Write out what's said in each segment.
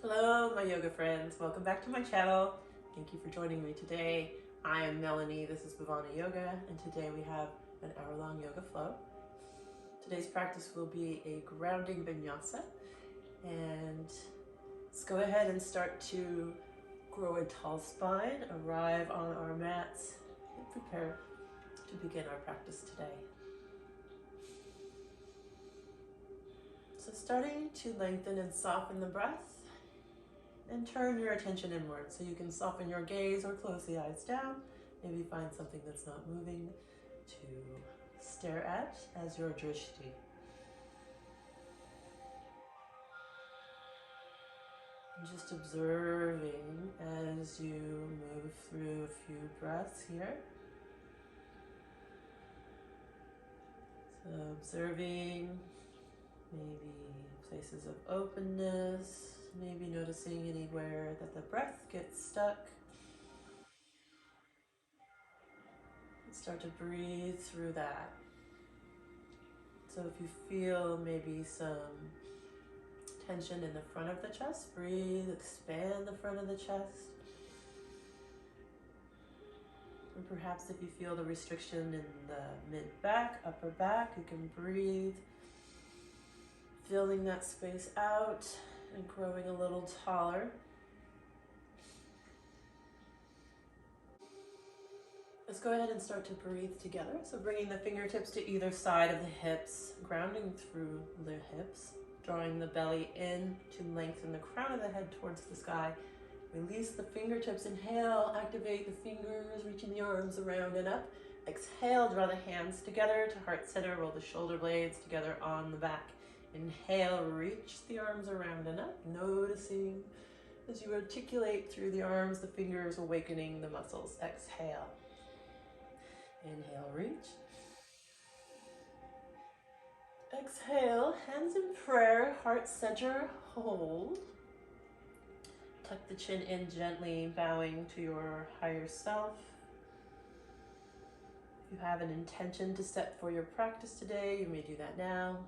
Hello, my yoga friends. Welcome back to my channel. Thank you for joining me today. I am Melanie, this is Bhavana Yoga, and today we have an hour-long yoga flow. Today's practice will be a grounding vinyasa, and let's go ahead and start to grow a tall spine, arrive on our mats, and prepare to begin our practice today. So starting to lengthen and soften the breath, and turn your attention inward. So you can soften your gaze or close the eyes down. Maybe find something that's not moving to stare at as your drishti. And just observing as you move through a few breaths here. So observing maybe places of openness, maybe noticing anywhere that the breath gets stuck. And start to breathe through that. So if you feel maybe some tension in the front of the chest, breathe, expand the front of the chest. Or perhaps if you feel the restriction in the mid-back, upper back, you can breathe, filling that space out and growing a little taller. Let's go ahead and start to breathe together. So bringing the fingertips to either side of the hips, grounding through the hips, drawing the belly in to lengthen the crown of the head towards the sky. Release the fingertips, inhale, activate the fingers, reaching the arms around and up. Exhale, draw the hands together to heart center, roll the shoulder blades together on the back. Inhale, reach the arms around and up, noticing as you articulate through the arms, the fingers awakening the muscles. Exhale. Inhale, reach. Exhale, hands in prayer, heart center, hold. Tuck the chin in gently, bowing to your higher self. If you have an intention to set for your practice today, you may do that now.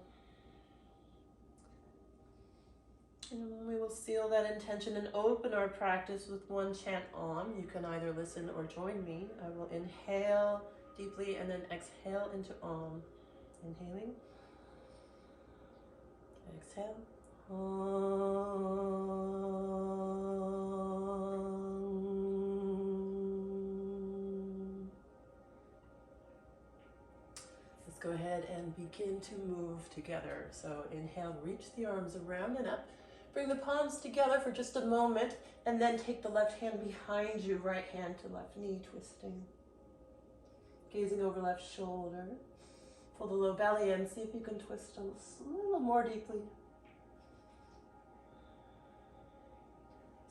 And we will seal that intention and open our practice with one chant Om. You can either listen or join me. I will inhale deeply and then exhale into Om. Inhaling. Exhale. Om. Let's go ahead and begin to move together. So inhale, reach the arms around and up. Bring the palms together for just a moment, and then take the left hand behind you, right hand to left knee, twisting. Gazing over left shoulder. Pull the low belly in, see if you can twist a little more deeply.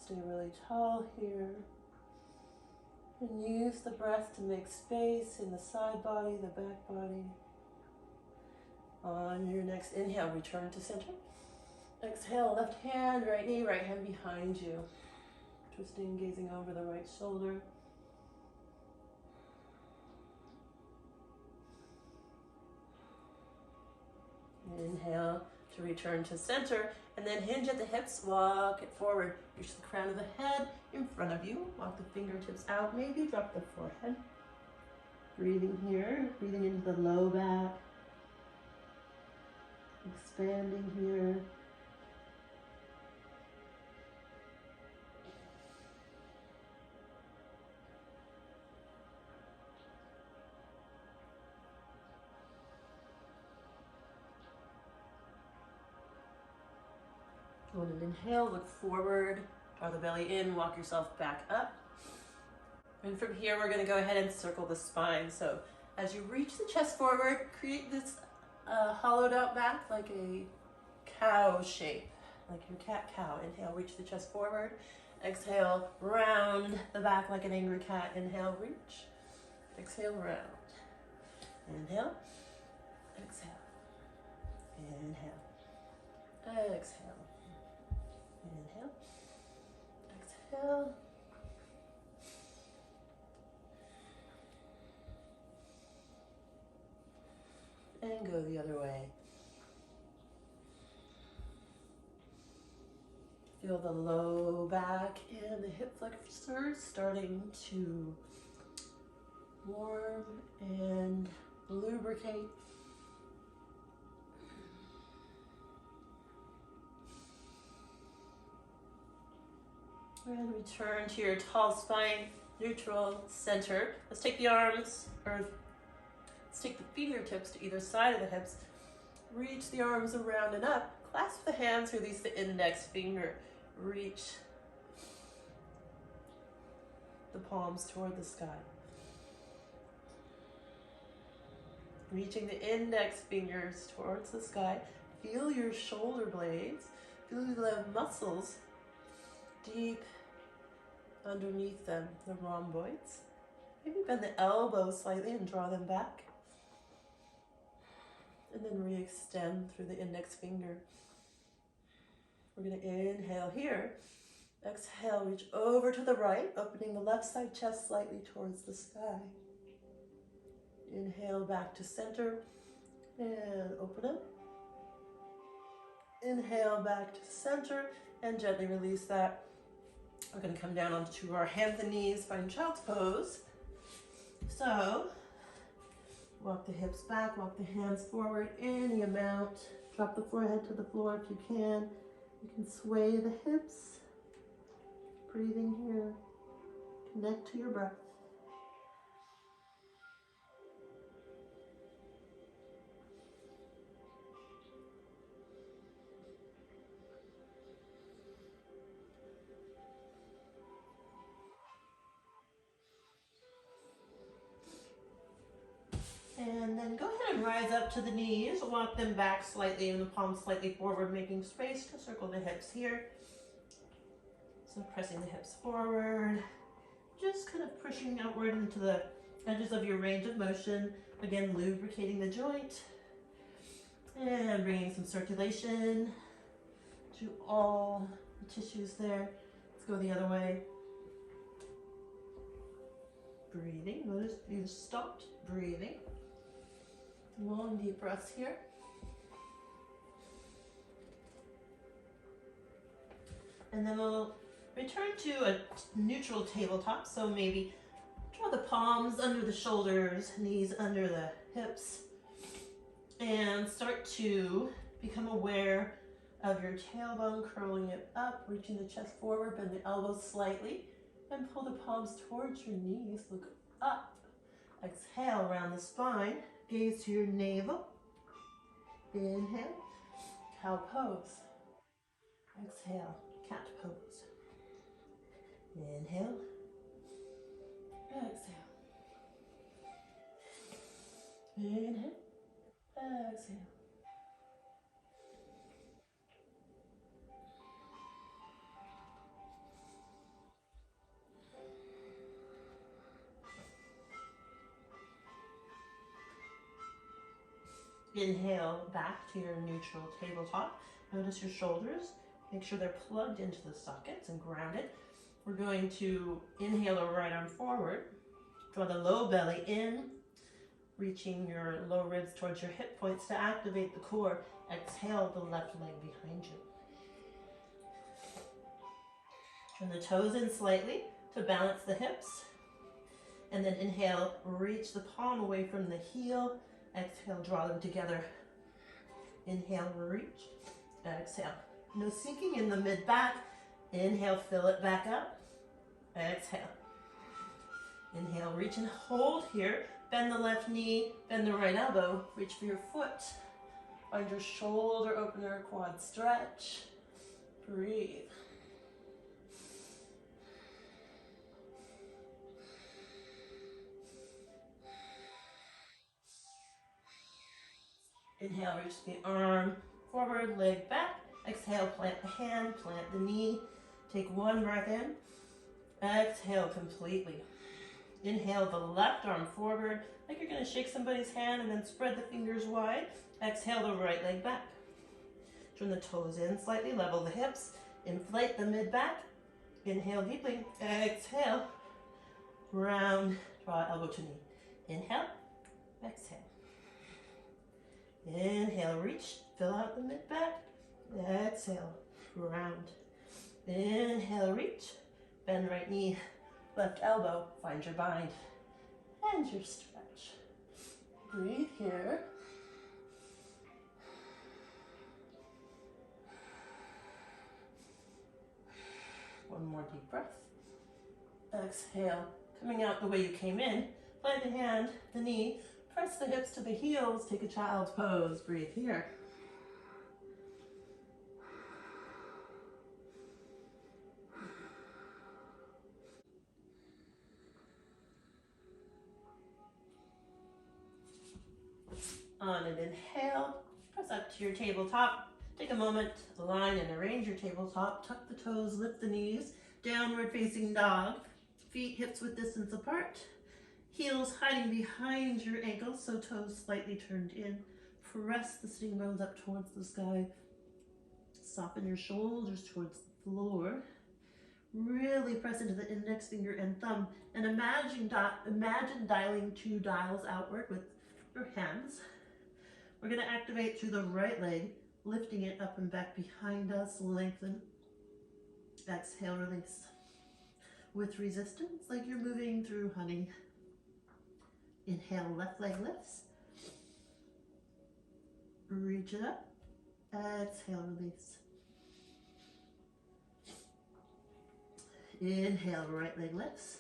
Stay really tall here. And use the breath to make space in the side body, the back body. On your next inhale, return to center. Exhale, left hand, right knee, right hand behind you. Twisting, gazing over the right shoulder. Inhale to return to center, and then hinge at the hips, walk it forward. Reach the crown of the head in front of you. Walk the fingertips out, maybe drop the forehead. Breathing here, breathing into the low back. Expanding here. On an inhale, look forward, draw the belly in, walk yourself back up. And from here, we're gonna go ahead and circle the spine. So as you reach the chest forward, create this hollowed out back like a cow shape, like your cat-cow. Inhale, reach the chest forward. Exhale, round the back like an angry cat. Inhale, reach. Exhale, round. Inhale, exhale. Inhale, exhale. Inhale, exhale. And go the other way. Feel the low back and the hip flexors starting to warm and lubricate. And return to your tall spine, neutral center. Let's take the arms, or let's take the fingertips to either side of the hips. Reach the arms around and up. Clasp the hands, release the index finger. Reach the palms toward the sky. Reaching the index fingers towards the sky. Feel your shoulder blades. Feel the muscles deep underneath them, the rhomboids. Maybe bend the elbows slightly and draw them back. And then re-extend through the index finger. We're going to inhale here. Exhale, reach over to the right, opening the left side chest slightly towards the sky. Inhale back to center and open up. Inhale back to center and gently release that. We're going to come down onto our hands and knees, find child's pose. So, walk the hips back, walk the hands forward any amount. Drop the forehead to the floor if you can. You can sway the hips. Breathing here. Connect to your breath. And then go ahead and rise up to the knees. Walk them back slightly and the palms slightly forward, making space to circle the hips here. So pressing the hips forward. Just kind of pushing outward into the edges of your range of motion. Again, lubricating the joint. And bringing some circulation to all the tissues there. Let's go the other way. Breathing. Notice you stopped breathing. Long deep breaths here. And then we'll return to a neutral tabletop. So maybe draw the palms under the shoulders, knees under the hips, and start to become aware of your tailbone, curling it up, reaching the chest forward, bend the elbows slightly, and pull the palms towards your knees. Look up. Exhale, round the spine. Gaze to your navel. Inhale, cow pose. Exhale, cat pose. Inhale, exhale. Inhale, exhale. Inhale back to your neutral tabletop. Notice your shoulders. Make sure they're plugged into the sockets and grounded. We're going to inhale the right arm forward. Draw the low belly in, reaching your low ribs towards your hip points to activate the core. Exhale the left leg behind you. Turn the toes in slightly to balance the hips. And then inhale, reach the palm away from the heel. Exhale, draw them together. Inhale, reach. Exhale. No sinking in the mid-back. Inhale, fill it back up. Exhale. Inhale, reach and hold here. Bend the left knee, bend the right elbow. Reach for your foot. Find your shoulder opener, quad stretch. Breathe. Inhale, reach the arm forward, leg back. Exhale, plant the hand, plant the knee. Take one breath in. Exhale completely. Inhale the left arm forward, like you're going to shake somebody's hand, and then spread the fingers wide. Exhale the right leg back. Turn the toes in slightly, level the hips. Inflate the mid-back. Inhale deeply. Exhale. Round, draw elbow to knee. Inhale. Exhale. Inhale, reach, fill out the mid-back. Exhale, round. Inhale, reach. Bend right knee, left elbow, find your bind. And your stretch. Breathe here. One more deep breath. Exhale, coming out the way you came in. Plant the hand, the knee, press the hips to the heels, take a child's pose. Breathe here. On an inhale, press up to your tabletop. Take a moment, align and arrange your tabletop. Tuck the toes, lift the knees, downward facing dog. Feet hips width distance apart. Heels hiding behind your ankles, so toes slightly turned in. Press the sitting bones up towards the sky. Soften your shoulders towards the floor. Really press into the index finger and thumb. And imagine dialing 2 dials outward with your hands. We're going to activate through the right leg, lifting it up and back behind us. Lengthen. Exhale, release. With resistance, like you're moving through honey. Inhale, left leg lifts. Reach it up. Exhale, release. Inhale, right leg lifts.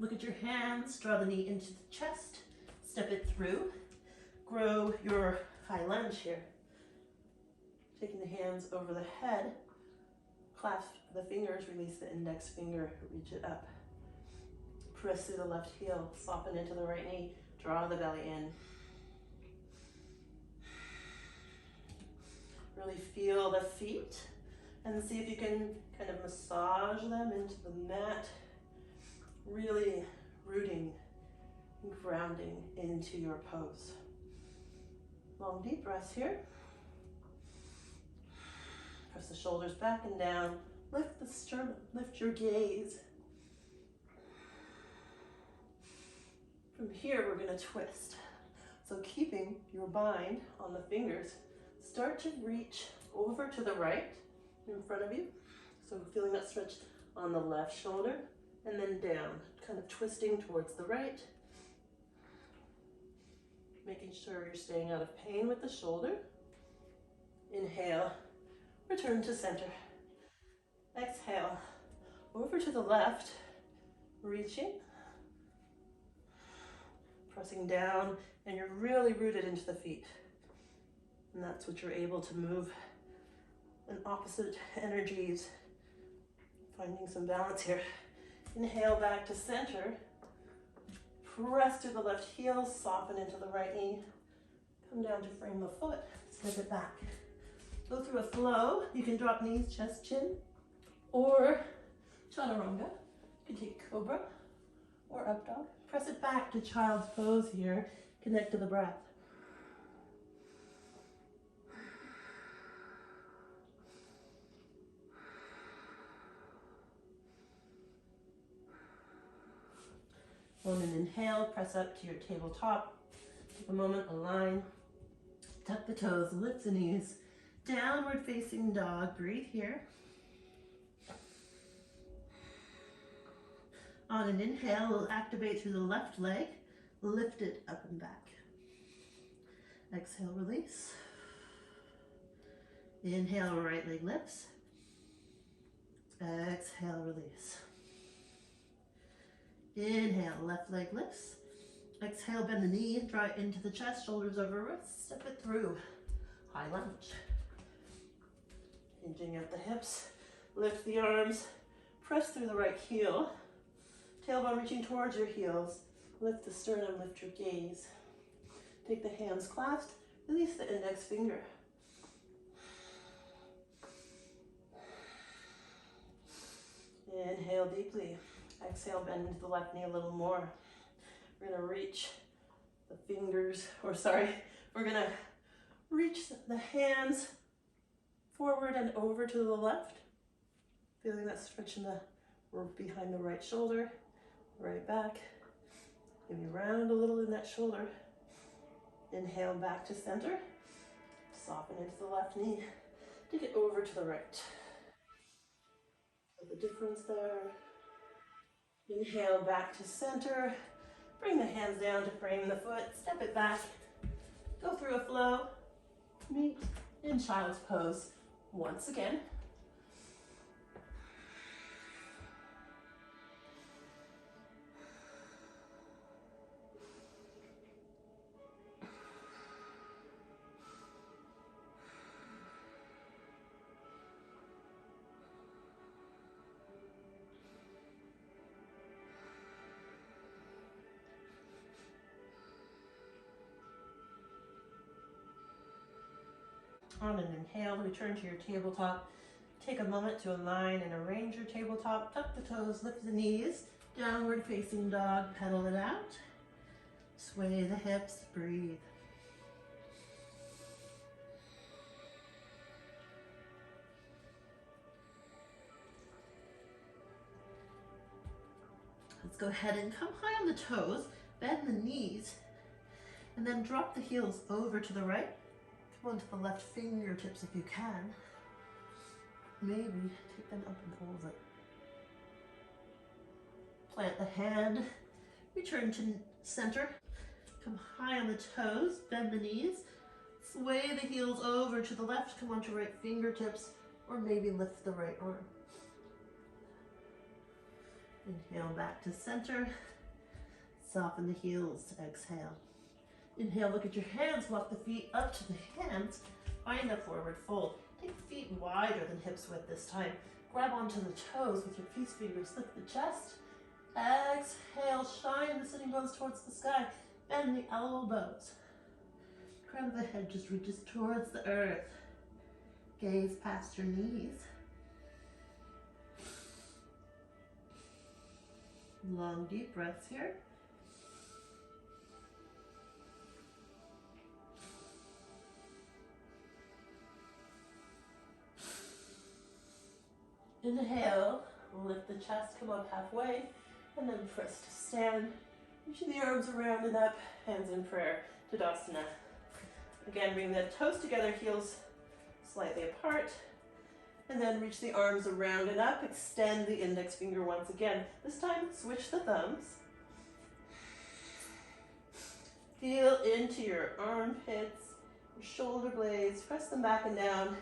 Look at your hands, draw the knee into the chest, step it through. Grow your high lunge here. Taking the hands over the head, clasp the fingers, release the index finger, reach it up. Press through the left heel, soften into the right knee, draw the belly in. Really feel the feet and see if you can kind of massage them into the mat, really rooting and grounding into your pose. Long deep breaths here. Press the shoulders back and down. Lift the sternum, lift your gaze. From here, we're going to twist. So keeping your bind on the fingers, start to reach over to the right in front of you. So feeling that stretch on the left shoulder and then down, kind of twisting towards the right. Making sure you're staying out of pain with the shoulder. Inhale, return to center. Exhale, over to the left, reaching, pressing down, and you're really rooted into the feet. And that's what you're able to move in opposite energies, finding some balance here. Inhale back to center. Press to the left heel, soften into the right knee. Come down to frame the foot, step it back. Go through a flow. You can drop knees, chest, chin, or chaturanga. You can take cobra or up dog. Press it back to child's pose here. Connect to the breath. On an inhale, press up to your tabletop. Take a moment, align. Tuck the toes, lift the knees. Downward facing dog, breathe here. On an inhale, we'll activate through the left leg. Lift it up and back. Exhale, release. Inhale, right leg lifts. Exhale, release. Inhale, left leg lifts. Exhale, bend the knee, draw it into the chest, shoulders over wrists, step it through. High lunge. Hinging at the hips, lift the arms, press through the right heel. Tailbone reaching towards your heels. Lift the sternum, lift your gaze. Take the hands clasped, release the index finger. Inhale deeply. Exhale, bend into the left knee a little more. We're gonna reach the fingers, we're gonna reach the hands forward and over to the left. Feeling that stretch in the behind the right shoulder, right back. Maybe round a little in that shoulder. Inhale back to center. Soften into the left knee. Take it over to the right. The difference there. Inhale back to center. Bring the hands down to frame the foot. Step it back. Go through a flow. Meet in child's pose once again. On an inhale, return to your tabletop. Take a moment to align and arrange your tabletop. Tuck the toes, lift the knees. Downward facing dog, pedal it out. Sway the hips, breathe. Let's go ahead and come high on the toes, bend the knees, and then drop the heels over to the right. Come onto the left fingertips if you can. Maybe take them up and over. Plant the hand, return to center. Come high on the toes, bend the knees, sway the heels over to the left, come onto right fingertips, or maybe lift the right arm. Inhale back to center, soften the heels, exhale. Inhale, look at your hands, walk the feet up to the hands, find a forward fold. Take the feet wider than hips width this time. Grab onto the toes with your peace fingers, lift the chest. Exhale, shine the sitting bones towards the sky. Bend the elbows. Crown of the head just reaches towards the earth. Gaze past your knees. Long, deep breaths here. Inhale, lift the chest, come up halfway, and then press to stand. Reaching the arms around and up, hands in prayer, Tadasana. Again, bring the toes together, heels slightly apart, and then reach the arms around and up, extend the index finger once again. This time, switch the thumbs. Feel into your armpits, your shoulder blades, press them back and down.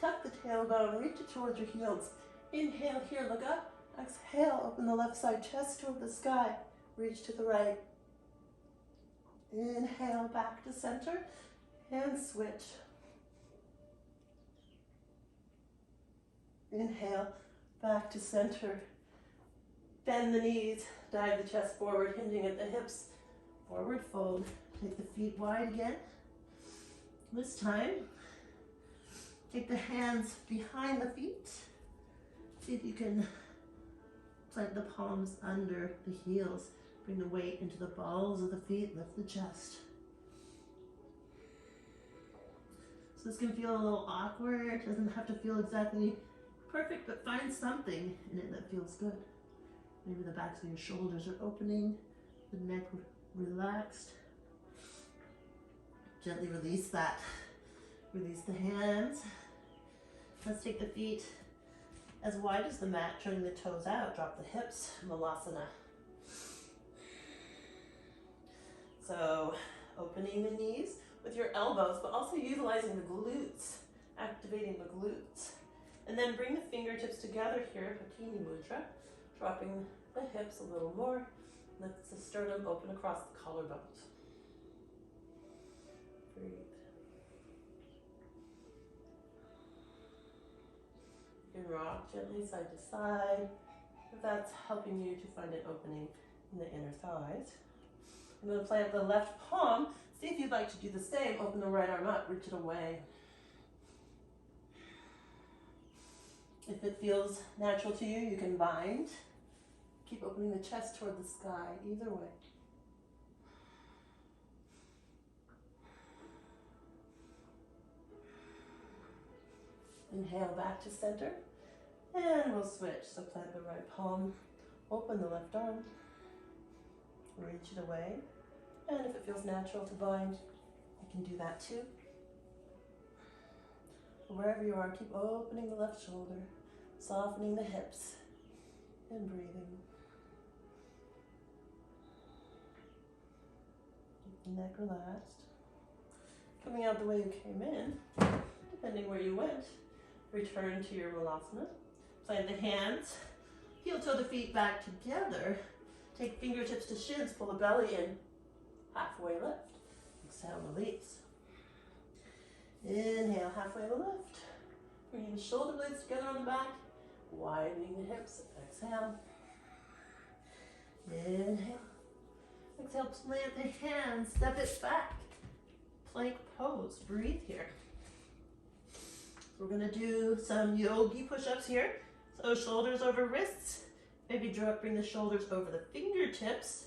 Tuck the tailbone, reach it towards your heels. Inhale here, look up. Exhale, open the left side chest toward the sky. Reach to the right. Inhale, back to center, and switch. Inhale, back to center. Bend the knees, dive the chest forward, hinging at the hips. Forward fold. Take the feet wide again. This time, take the hands behind the feet. See if you can plant the palms under the heels. Bring the weight into the balls of the feet, lift the chest. So this can feel a little awkward. It doesn't have to feel exactly perfect, but find something in it that feels good. Maybe the backs of your shoulders are opening, the neck relaxed. Gently release that. Release the hands. Let's take the feet as wide as the mat, turning the toes out. Drop the hips, Malasana. So opening the knees with your elbows, but also utilizing the glutes, activating the glutes. And then bring the fingertips together here, Patini Mudra, dropping the hips a little more. Lift the sternum open across the collarbones. Breathe. You can rock gently side to side, if that's helping you to find an opening in the inner thighs. I'm going to plant the left palm. See if you'd like to do the same. Open the right arm up, reach it away. If it feels natural to you, you can bind. Keep opening the chest toward the sky, either way. Inhale back to center, and we'll switch. So plant the right palm, open the left arm, reach it away, and if it feels natural to bind, you can do that too. Wherever you are, keep opening the left shoulder, Softening the hips and breathing. Keep the neck relaxed. Coming out the way you came in, depending where you went, return to your Vinyasa. Plant the hands, heel toe the feet back together. Take fingertips to shins, pull the belly in, halfway lift. Exhale, release. Inhale, halfway to lift. Bringing the shoulder blades together on the back, widening the hips. Exhale. Inhale. Exhale, plant the hands, step it back. Plank pose, breathe here. We're gonna do some yogi push-ups here. So shoulders over wrists. Maybe bring the shoulders over the fingertips.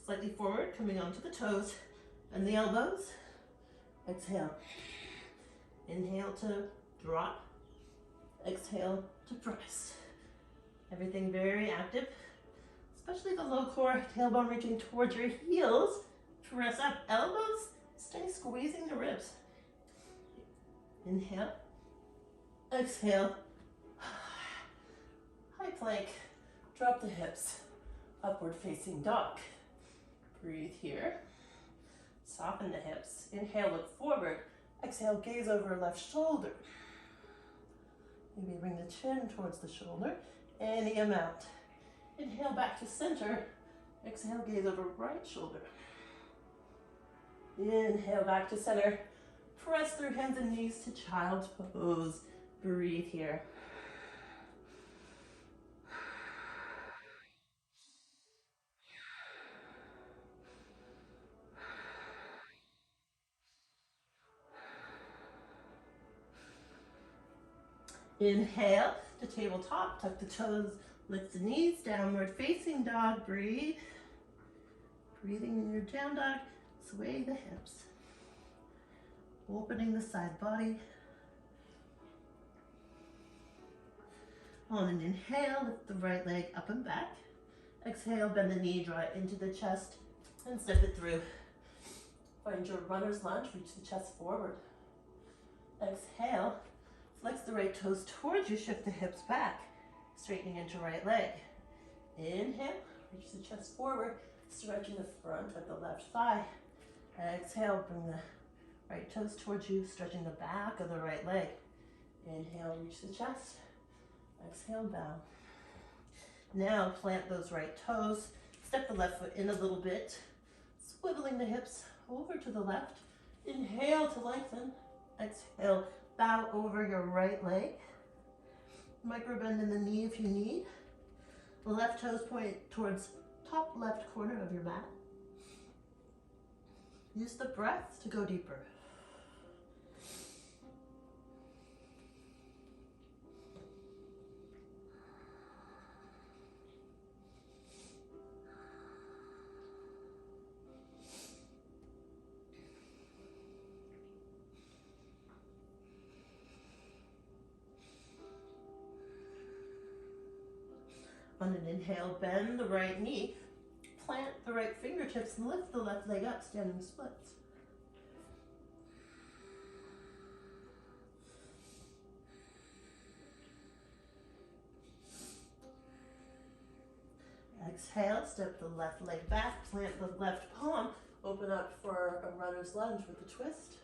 Slightly forward, coming onto the toes. And the elbows. Exhale. Inhale to drop. Exhale to press. Everything very active, especially the low core, tailbone reaching towards your heels. Press up, elbows, stay squeezing the ribs. Inhale. Exhale. High plank. Drop the hips. Upward facing dog. Breathe here. Soften the hips. Inhale, look forward. Exhale, gaze over left shoulder. Maybe bring the chin towards the shoulder. Any amount. Inhale back to center. Exhale, gaze over right shoulder. Inhale back to center. Press through hands and knees to child's pose. Breathe here. Inhale to tabletop, tuck the toes, lift the knees, downward facing dog, breathe. Breathing in your down dog, sway the hips. Opening the side body. On an inhale, lift the right leg up and back. Exhale, bend the knee, draw it into the chest and step it through. Find your runner's lunge, reach the chest forward. Exhale. Flex the right toes towards you, shift the hips back, straightening into right leg. Inhale, reach the chest forward, stretching the front of the left thigh. Exhale, bring the right toes towards you, stretching the back of the right leg. Inhale, reach the chest. Exhale, bow. Now plant those right toes, step the left foot in a little bit, swiveling the hips over to the left. Inhale to lengthen. Exhale, bow over your right leg. Micro bend in the knee if you need. The left toes point towards top left corner of your mat. Use the breath to go deeper. On an inhale, bend the right knee, plant the right fingertips, and lift the left leg up, standing splits. Exhale, step the left leg back, plant the left palm, open up for a runner's lunge with a twist.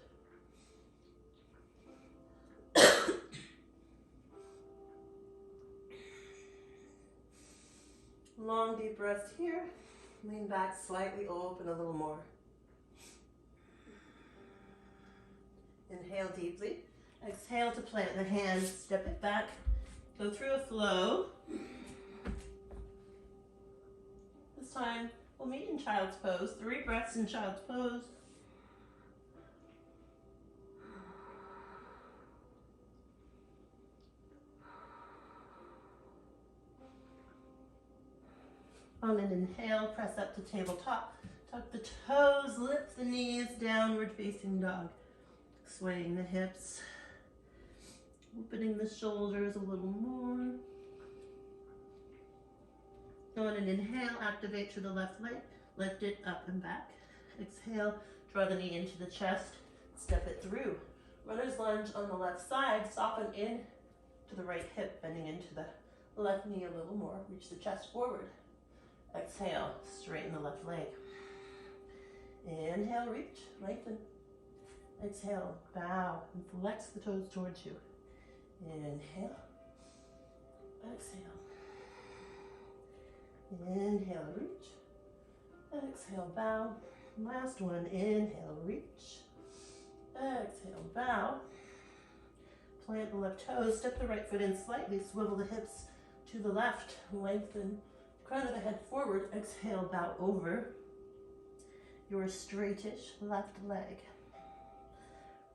Long deep breath here. Lean back slightly, open a little more. Inhale deeply. Exhale to plant the hands, step it back, go through a flow. This time we'll meet in child's pose. 3 breaths in child's pose. On an inhale, press up to tabletop. Tuck the toes, lift the knees, downward facing dog. Swaying the hips. Opening the shoulders a little more. On an inhale, activate to the left leg. Lift it up and back. Exhale, draw the knee into the chest. Step it through. Runner's lunge on the left side. Soften in to the right hip, bending into the left knee a little more. Reach the chest forward. Exhale, straighten the left leg. Inhale, reach, lengthen. Exhale, bow and flex the toes towards you. Inhale, exhale. Inhale, reach. Exhale, bow. Last one, inhale, reach. Exhale, bow. Plant the left toes, step the right foot in slightly, swivel the hips to the left, lengthen the crown of the head forward. Exhale, bow over your straightish left leg.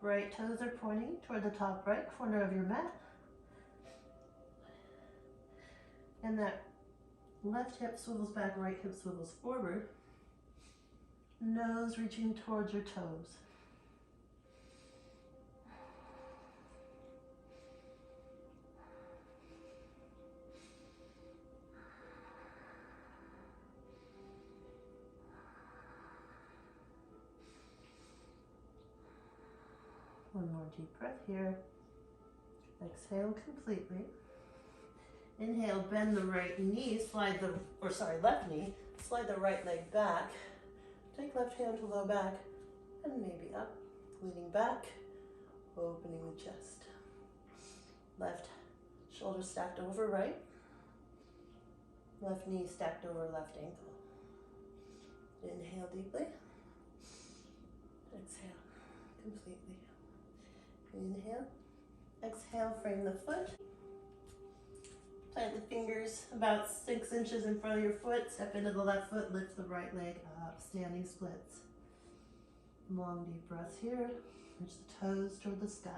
Right toes are pointing toward the top right corner of your mat. And that left hip swivels back, right hip swivels forward. Nose reaching towards your toes. One more deep breath here. Exhale completely. Inhale, bend the right knee, left knee, slide the right leg back. Take left hand to low back and maybe up, leaning back, opening the chest. Left shoulder stacked over right. Left knee stacked over left ankle. Inhale deeply. Exhale completely. Inhale. Exhale, frame the foot. Plant the fingers about 6 inches in front of your foot. Step into the left foot, lift the right leg up, standing splits. Long deep breaths here. Reach the toes toward the sky.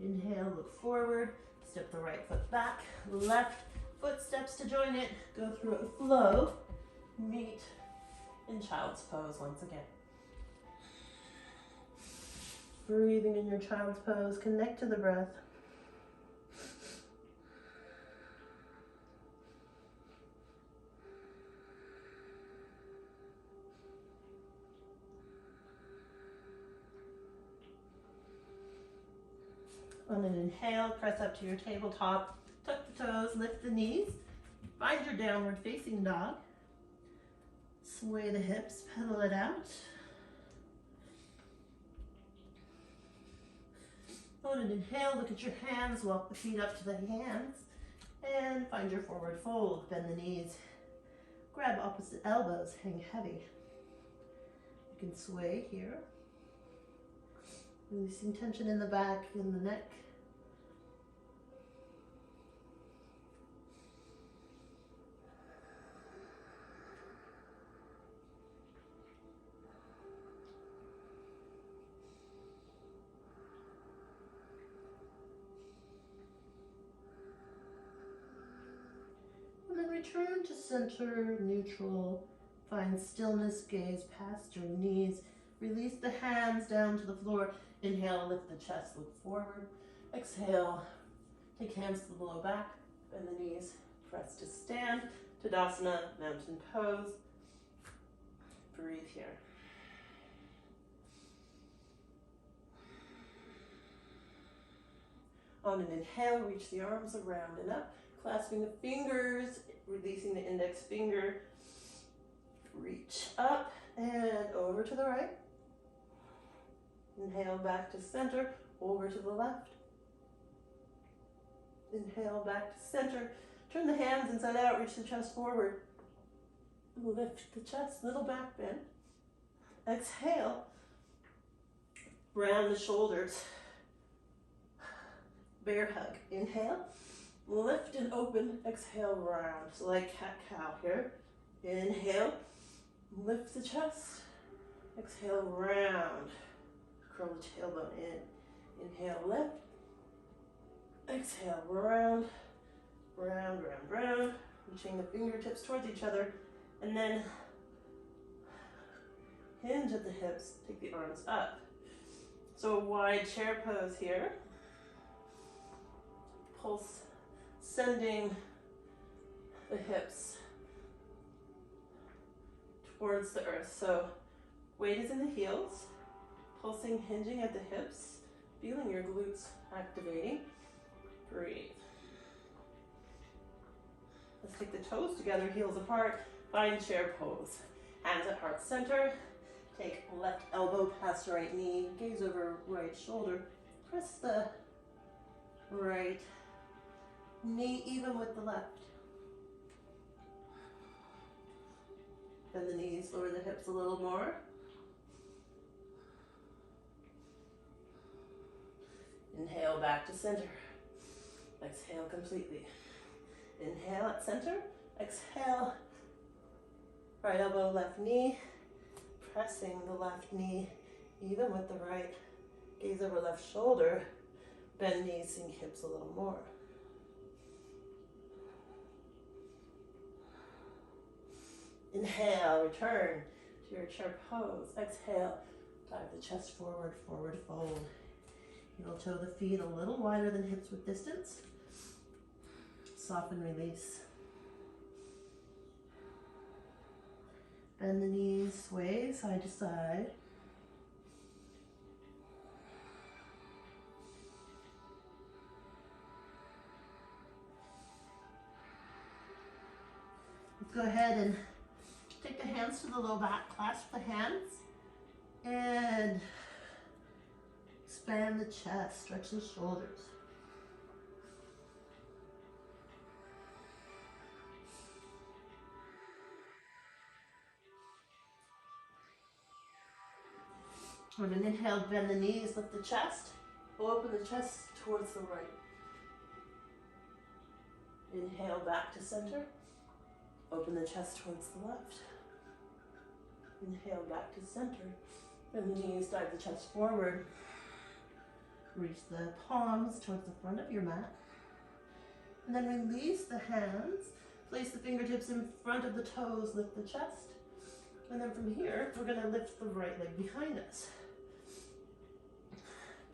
Inhale, look forward. Step the right foot back. Left foot steps to join it. Go through a flow. Meet in child's pose once again. Breathing in your child's pose, connect to the breath. On an inhale, press up to your tabletop, tuck the toes, lift the knees, find your downward facing dog. Sway the hips, pedal it out. On an inhale, look at your hands, walk the feet up to the hands, and find your forward fold. Bend the knees, grab opposite elbows, hang heavy. You can sway here, releasing tension in the back, in the neck. Return to center, neutral. Find stillness, gaze past your knees. Release the hands down to the floor. Inhale, lift the chest, look forward. Exhale, take hands to the low back, bend the knees, press to stand. Tadasana, mountain pose. Breathe here. On an inhale, reach the arms around and up. Clasping the fingers, releasing the index finger. Reach up and over to the right. Inhale back to center, over to the left. Inhale back to center. Turn the hands inside out, reach the chest forward. Lift the chest, little back bend. Exhale. Round the shoulders. Bear hug. Inhale. Lift and open, exhale, round. So like cat-cow here. Inhale, lift the chest. Exhale, round. Curl the tailbone in. Inhale, lift. Exhale, round. Round, round, round. Reaching the fingertips towards each other. And then hinge at the hips, take the arms up. So a wide chair pose here. Pulse. Sending the hips towards the earth. So weight is in the heels, pulsing, hinging at the hips, feeling your glutes activating. Breathe. Let's take the toes together, heels apart, find chair pose. Hands at heart center. Take left elbow past right knee, gaze over right shoulder. Press the right knee even with the left. Bend the knees, lower the hips a little more. Inhale back to center. Exhale completely. Inhale at center. Exhale. Right elbow, left knee. Pressing the left knee even with the right. Gaze over left shoulder. Bend knees, sink hips a little more. Inhale, return to your chair pose. Exhale, dive the chest forward, forward fold. Heel toe the feet a little wider than hips with distance. Soften, release. Bend the knees, sway side to side. Let's go ahead and take the hands to the low back, clasp the hands, and expand the chest, stretch the shoulders. On an inhale, bend the knees, lift the chest, open the chest towards the right. Inhale back to center, open the chest towards the left. Inhale back to center, bend the knees, dive the chest forward. Reach the palms towards the front of your mat. And then release the hands, place the fingertips in front of the toes, lift the chest. And then from here, we're gonna lift the right leg behind us.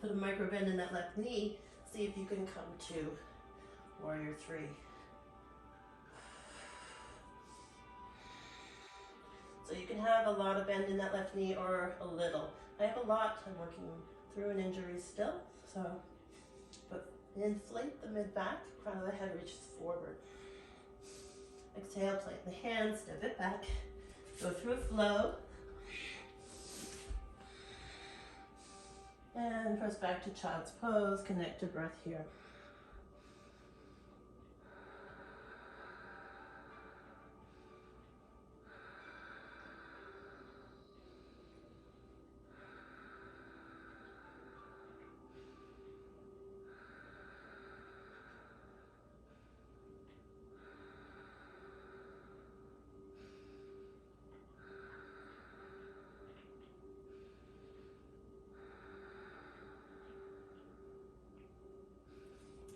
Put a micro bend in that left knee. See if you can come to warrior three. So you can have a lot of bend in that left knee or a little. I have a lot. I'm working through an injury still. So, but inflate the mid-back, crown of the head reaches forward. Exhale, plant the hands, step it back. Go through a flow. And press back to child's pose, connect to breath here.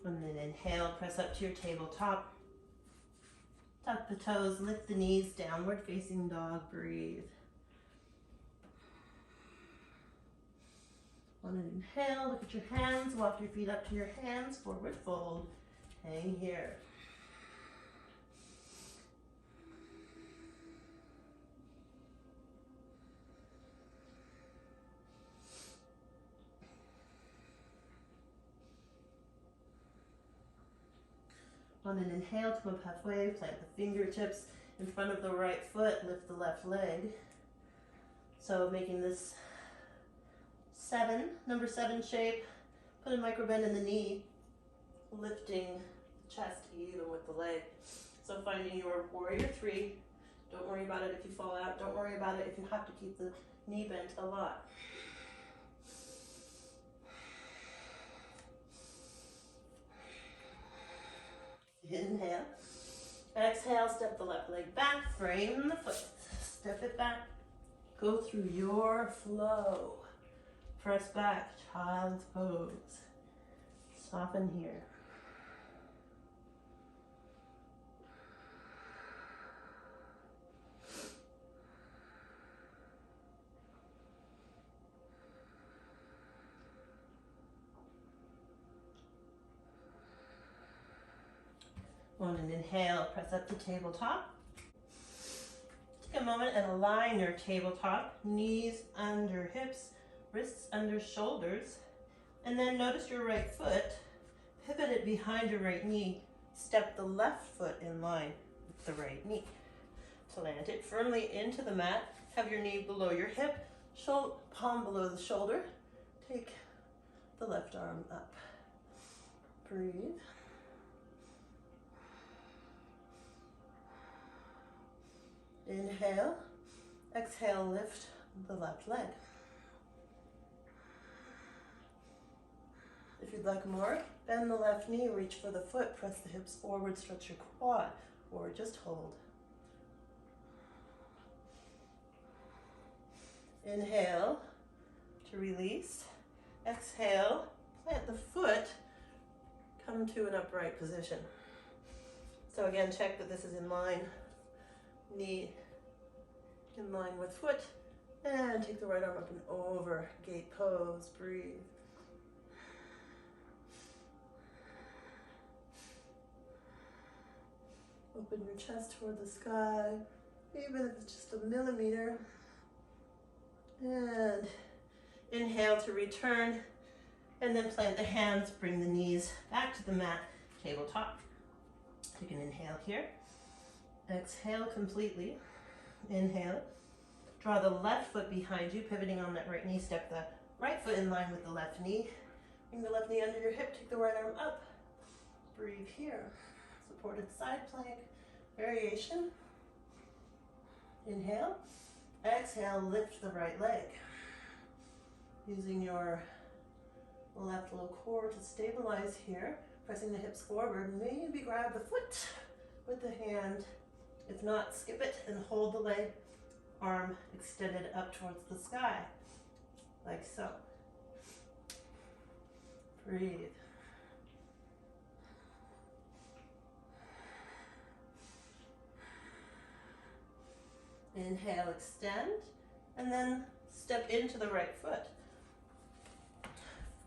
And then inhale, press up to your tabletop. Tuck the toes, lift the knees, downward facing dog, breathe. On an inhale, look at your hands, walk your feet up to your hands, forward fold, hang here. On an inhale, come up halfway, plant the fingertips in front of the right foot, lift the left leg. So making this number seven shape, put a micro bend in the knee, lifting the chest even with the leg. So finding your warrior three. Don't worry about it if you fall out. Don't worry about it if you have to keep the knee bent a lot. Inhale. Exhale, step the left leg back, frame the foot. Step it back. Go through your flow. Press back, child's pose. Soften here. On an inhale, press up to tabletop. Take a moment and align your tabletop, knees under hips, wrists under shoulders, and then notice your right foot, pivot it behind your right knee, step the left foot in line with the right knee. Plant it firmly into the mat, have your knee below your hip, palm below the shoulder, take the left arm up. Breathe. Inhale, exhale, lift the left leg. If you'd like more, bend the left knee, reach for the foot, press the hips forward, stretch your quad, or just hold. Inhale to release. Exhale, plant the foot, come to an upright position. So again, check that this is in line, knee in line with foot, and take the right arm up and over, gate pose, breathe. Open your chest toward the sky, even if it's just a millimeter. And inhale to return, and then plant the hands, bring the knees back to the mat, tabletop. Take an inhale here. Exhale completely. Inhale. Draw the left foot behind you, pivoting on that right knee. Step the right foot in line with the left knee. Bring the left knee under your hip, take the right arm up. Breathe here. Supported side plank variation. Inhale. Exhale, lift the right leg. Using your left low core to stabilize here, pressing the hips forward, maybe grab the foot with the hand. If not, skip it and hold the leg, arm extended up towards the sky, like so. Breathe. Inhale, extend, and then step into the right foot.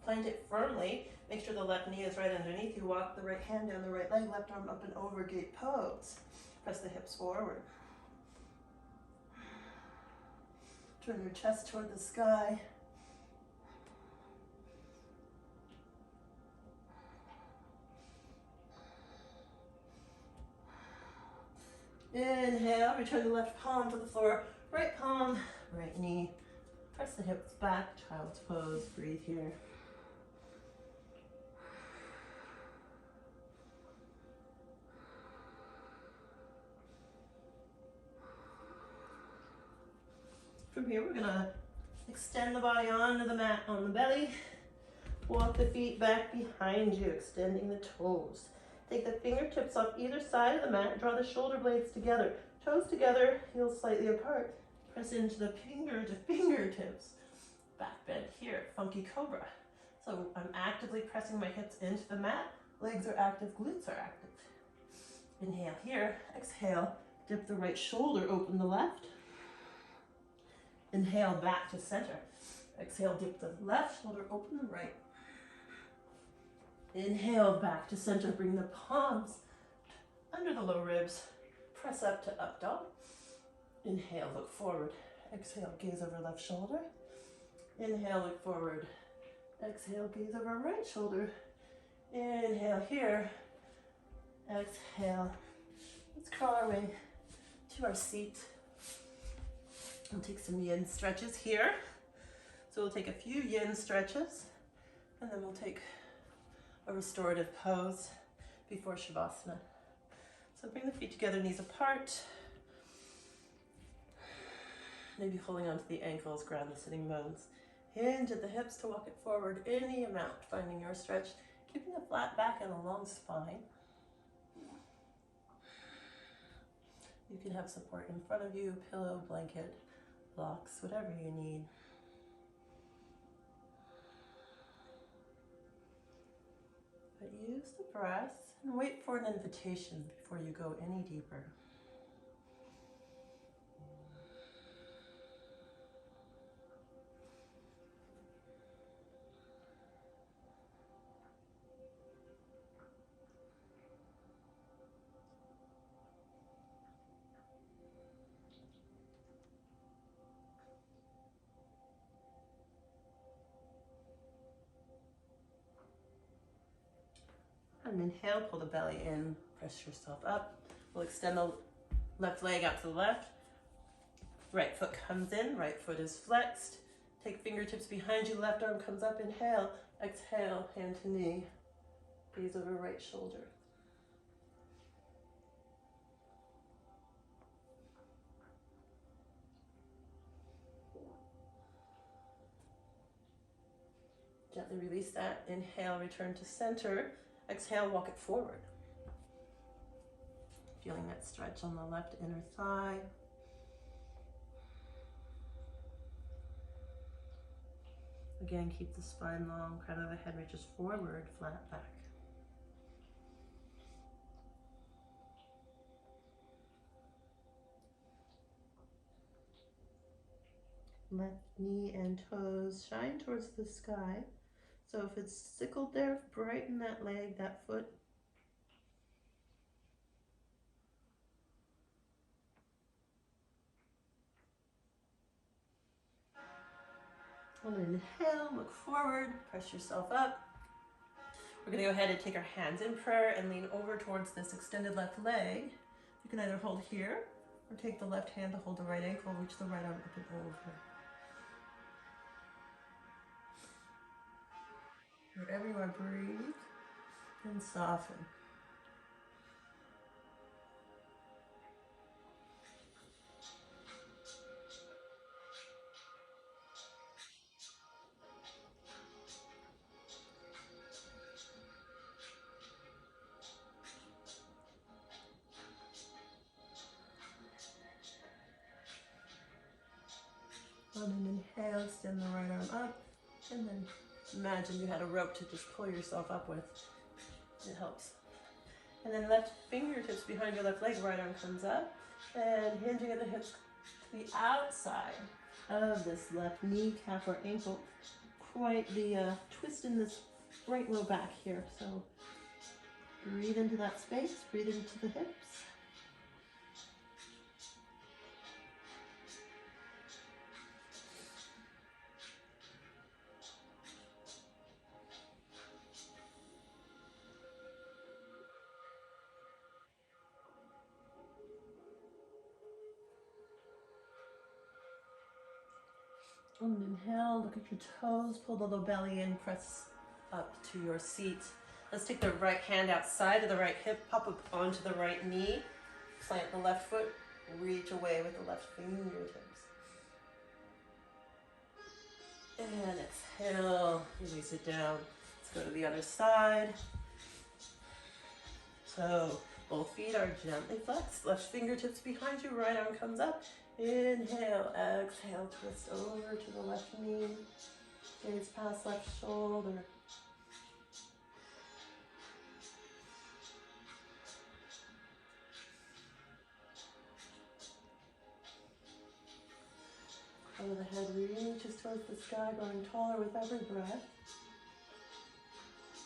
Plant it firmly. Make sure the left knee is right underneath you. Walk the right hand down the right leg, left arm up and over, gate pose. Press the hips forward. Turn your chest toward the sky. Inhale, return the left palm to the floor, right palm, right knee. Press the hips back, child's pose, breathe here. From here, we're gonna extend the body onto the mat on the belly. Walk the feet back behind you, extending the toes. Take the fingertips off either side of the mat, draw the shoulder blades together. Toes together, heels slightly apart. Press into the finger to fingertips. Back bend here, funky cobra. So I'm actively pressing my hips into the mat. Legs are active, glutes are active. Inhale here, exhale, dip the right shoulder, open the left. Inhale back to center. Exhale, dip the left shoulder, open the right. Inhale back to center, bring the palms under the low ribs. Press up to up dog. Inhale, look forward. Exhale, gaze over left shoulder. Inhale, look forward. Exhale, gaze over right shoulder. Inhale here. Exhale. Let's crawl our way to our seat. We'll take some yin stretches here. So we'll take a few yin stretches, and then we'll take a restorative pose before Shavasana. So bring the feet together, knees apart. Maybe holding onto the ankles, ground the sitting bones. Hinge at the hips to walk it forward any amount, finding your stretch, keeping a flat back and a long spine. You can have support in front of you, pillow, blanket, blocks, whatever you need. But use the breath and wait for an invitation before you go any deeper. On an inhale, pull the belly in, press yourself up. We'll extend the left leg out to the left. Right foot comes in, right foot is flexed. Take fingertips behind you, left arm comes up, inhale. Exhale, hand to knee. Gaze over right shoulder. Gently release that. Inhale, return to center. Exhale, walk it forward. Feeling that stretch on the left inner thigh. Again, keep the spine long, crown of the head reaches forward, flat back. Left knee and toes shine towards the sky. So if it's sickled there, brighten that leg, that foot. On an inhale, look forward, press yourself up. We're going to go ahead and take our hands in prayer and lean over towards this extended left leg. You can either hold here or take the left hand to hold the right ankle, reach the right arm up and over. Wherever you are, breathe and soften. On an inhale, extend the right arm up, and then imagine you had a rope to just pull yourself up with. It helps. And then left fingertips behind your left leg, right arm comes up, and hinging at the hips to the outside of this left knee, calf, or ankle. Quite the twist in this right low back here. So breathe into that space, breathe into the hips. And inhale, look at your toes, pull the low belly in, press up to your seat. Let's take the right hand outside of the right hip, pop up onto the right knee, plant the left foot, reach away with the left fingertips. And exhale, release it down. Let's go to the other side. So both feet are gently flexed, left fingertips behind you, right arm comes up. Inhale, exhale, twist over to the left knee, gaze past left shoulder. Crown of the head reaches towards the sky, going taller with every breath.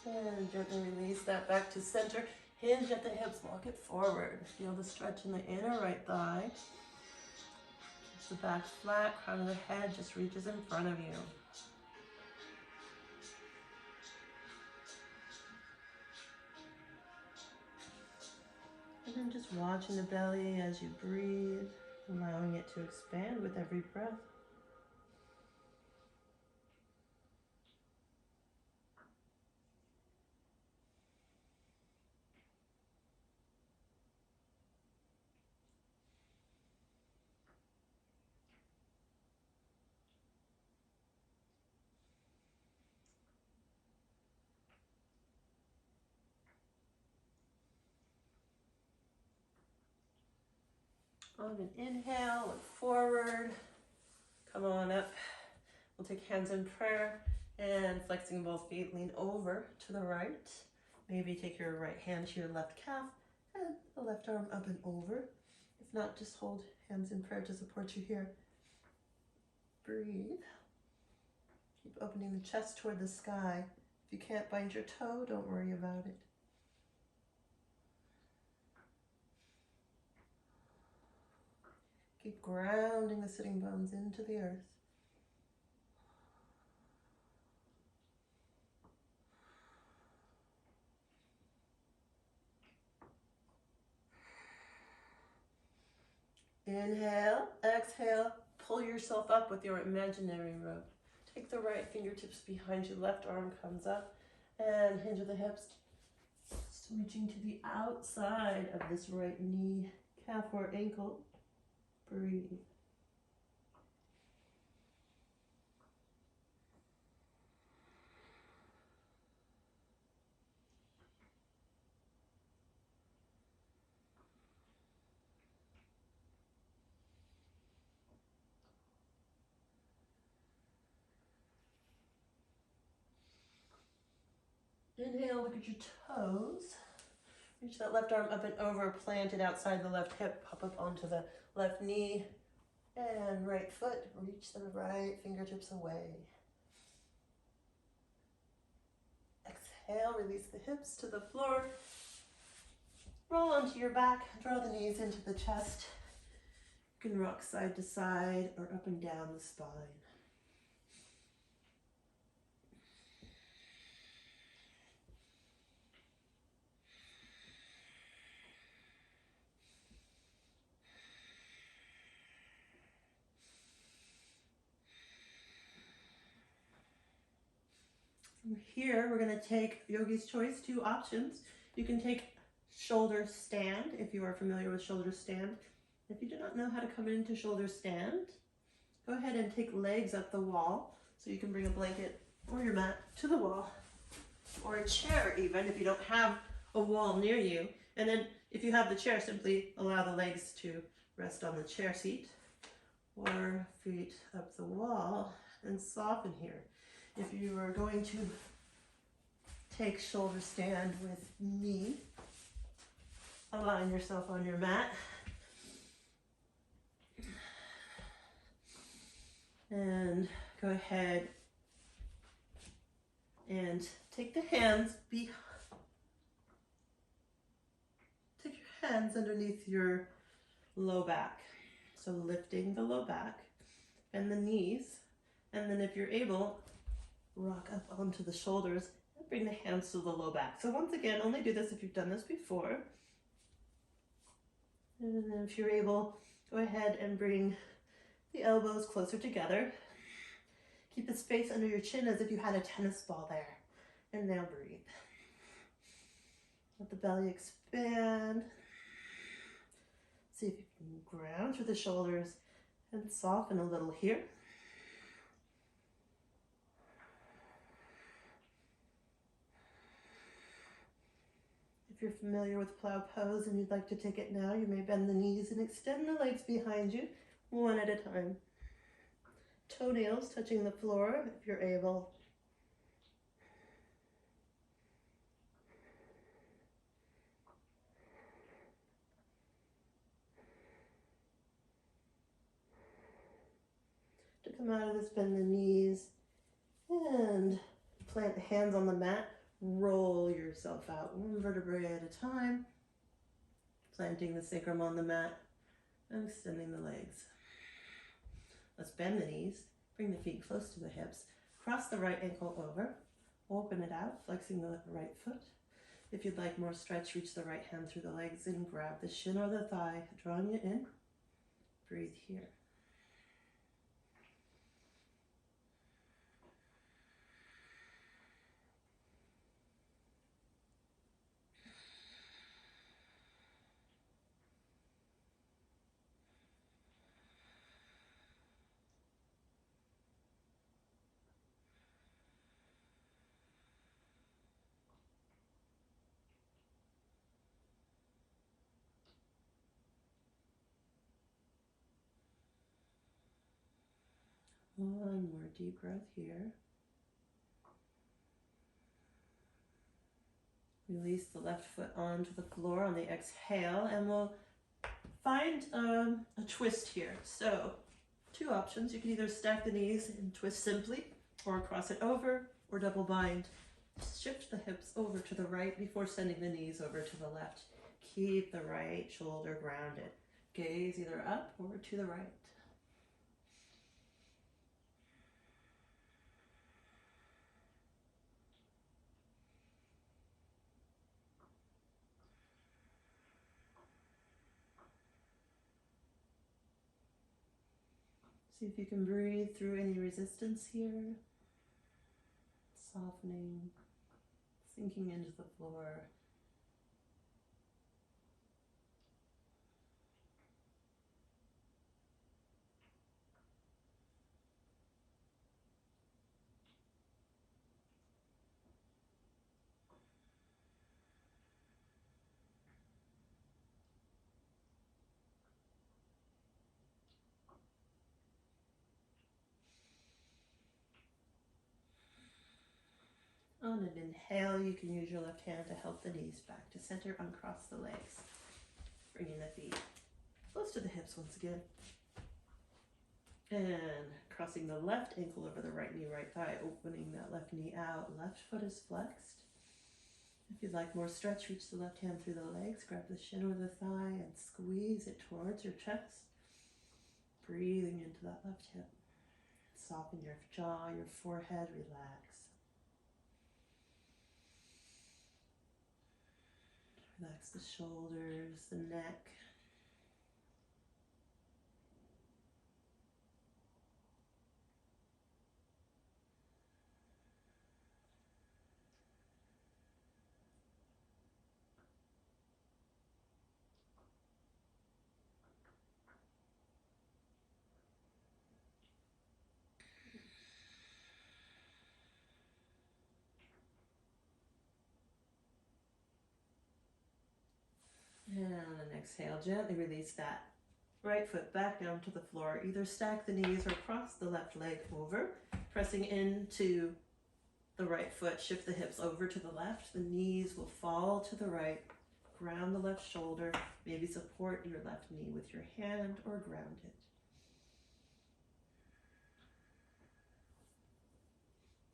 And gently release that back to center. Hinge at the hips, walk it forward. Feel the stretch in the inner right thigh. The back flat, crown of the head just reaches in front of you. And then just watching the belly as you breathe, allowing it to expand with every breath. On an inhale, look forward, come on up. We'll take hands in prayer and flexing both feet, lean over to the right. Maybe take your right hand to your left calf and the left arm up and over. If not, just hold hands in prayer to support you here. Breathe. Keep opening the chest toward the sky. If you can't bind your toe, don't worry about it. Keep grounding the sitting bones into the earth. Inhale, exhale, pull yourself up with your imaginary rope. Take the right fingertips behind you, left arm comes up, and hinge of the hips. Just reaching to the outside of this right knee, calf or ankle. Breathe. Inhale, look at your toes. Reach that left arm up and over, plant it outside the left hip, pop up onto the left knee, and right foot, reach the right fingertips away. Exhale, release the hips to the floor. Roll onto your back, draw the knees into the chest. You can rock side to side or up and down the spine. From here, we're going to take Yogi's Choice, 2 options. You can take shoulder stand, if you are familiar with shoulder stand. If you do not know how to come into shoulder stand, go ahead and take legs up the wall. So you can bring a blanket or your mat to the wall, or a chair even, if you don't have a wall near you. And then if you have the chair, simply allow the legs to rest on the chair seat, or feet up the wall, and soften here. If you are going to take shoulder stand with me, align yourself on your mat. And go ahead and take the hands take your hands underneath your low back. So lifting the low back and the knees. And then if you're able, rock up onto the shoulders and bring the hands to the low back. So once again, only do this if you've done this before. And then if you're able, go ahead and bring the elbows closer together. Keep the space under your chin as if you had a tennis ball there. And now breathe. Let the belly expand. See if you can ground through the shoulders and soften a little here. If you're familiar with plow pose and you'd like to take it now, you may bend the knees and extend the legs behind you, one at a time. Toenails touching the floor if you're able. To come out of this, bend the knees and plant the hands on the mat. Roll yourself out, one vertebrae at a time, planting the sacrum on the mat and extending the legs. Let's bend the knees, bring the feet close to the hips, cross the right ankle over, open it out, flexing the right foot. If you'd like more stretch, reach the right hand through the legs and grab the shin or the thigh, drawing it in. Breathe here. One more deep breath here. Release the left foot onto the floor on the exhale, and we'll find a twist here. So 2 options. You can either stack the knees and twist simply, or cross it over, or double bind. Shift the hips over to the right before sending the knees over to the left. Keep the right shoulder grounded. Gaze either up or to the right. See if you can breathe through any resistance here. Softening, sinking into the floor. On an inhale, you can use your left hand to help the knees back to center, uncross the legs. Bringing the feet close to the hips once again. And crossing the left ankle over the right knee, right thigh, opening that left knee out. Left foot is flexed. If you'd like more stretch, reach the left hand through the legs, grab the shin or the thigh and squeeze it towards your chest. Breathing into that left hip. Soften your jaw, your forehead, relax. Relax the shoulders, the neck. And on an exhale, gently release that right foot back down to the floor. Either stack the knees or cross the left leg over, pressing into the right foot. Shift the hips over to the left. The knees will fall to the right. Ground the left shoulder. Maybe support your left knee with your hand or ground it.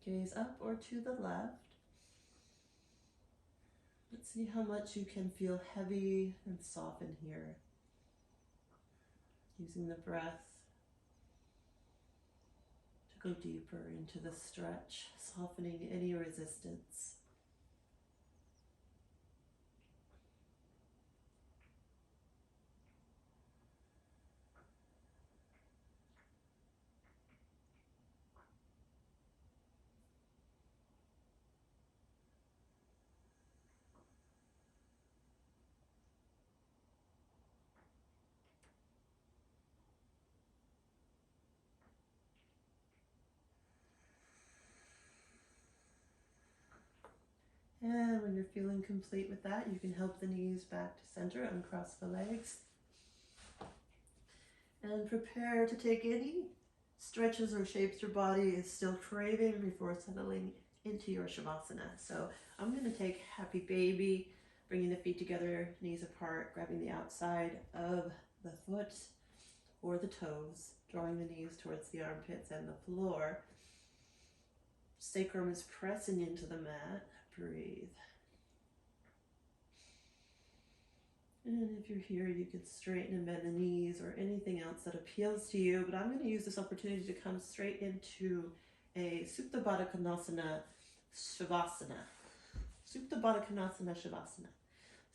Gaze up or to the left. Let's see how much you can feel heavy and soften here. Using the breath to go deeper into the stretch, softening any resistance. And when you're feeling complete with that, you can help the knees back to center, uncross the legs. And prepare to take any stretches or shapes your body is still craving before settling into your shavasana. So I'm going to take happy baby, bringing the feet together, knees apart, grabbing the outside of the foot or the toes, drawing the knees towards the armpits and the floor. Sacrum is pressing into the mat. Breathe. And if you're here, you can straighten and bend the knees or anything else that appeals to you. But I'm going to use this opportunity to come straight into a Supta Baddha Konasana Shavasana. Supta Baddha Konasana Shavasana.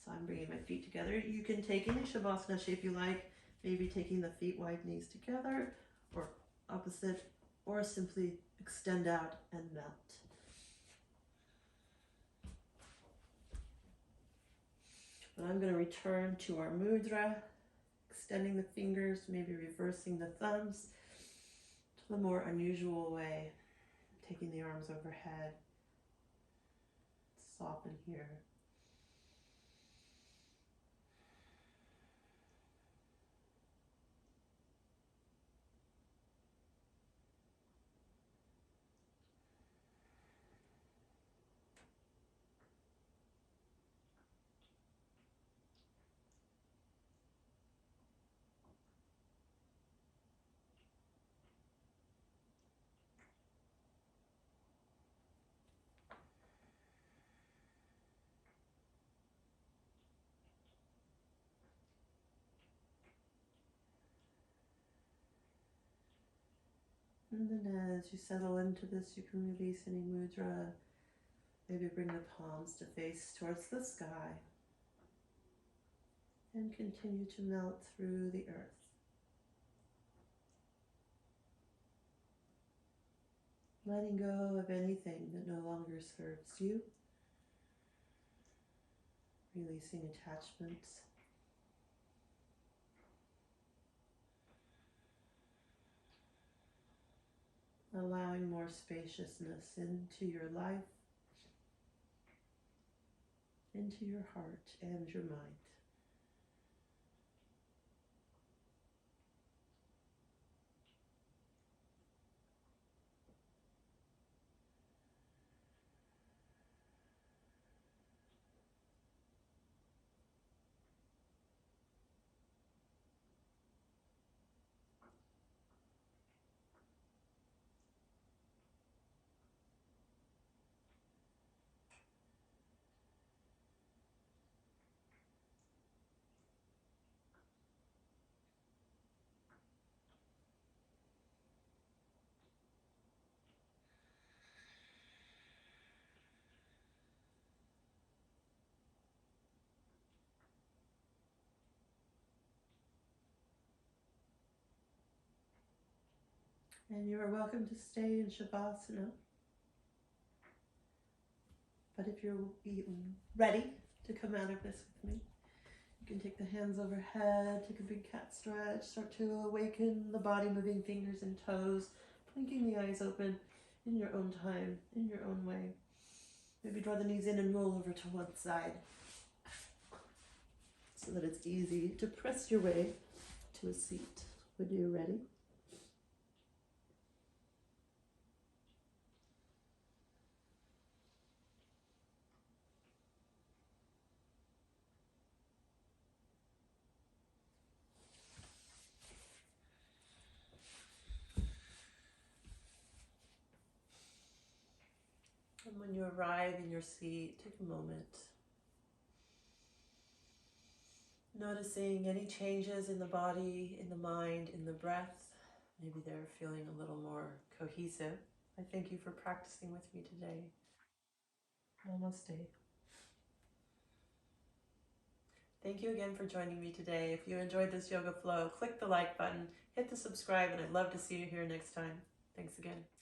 So I'm bringing my feet together. You can take any Shavasana shape you like. Maybe taking the feet wide, knees together, or opposite, or simply extend out and melt. But I'm going to return to our mudra, extending the fingers, maybe reversing the thumbs to the more unusual way, taking the arms overhead. Soften here. And then as you settle into this, you can release any mudra. Maybe bring the palms to face towards the sky. And continue to melt through the earth. letting go of anything that no longer serves you, releasing attachments. Allowing more spaciousness into your life, into your heart and your mind. And you are welcome to stay in Shavasana. But if you're ready to come out of this with me, you can take the hands overhead, take a big cat stretch, start to awaken the body, moving fingers and toes, blinking the eyes open in your own time, in your own way. Maybe draw the knees in and roll over to one side so that it's easy to press your way to a seat when you're ready. And when you arrive in your seat, take a moment, noticing any changes in the body, in the mind, in the breath. Maybe they're feeling a little more cohesive. I thank you for practicing with me today. Namaste. Thank you again for joining me today. If you enjoyed this yoga flow, click the like button, hit the subscribe, and I'd love to see you here next time. Thanks again.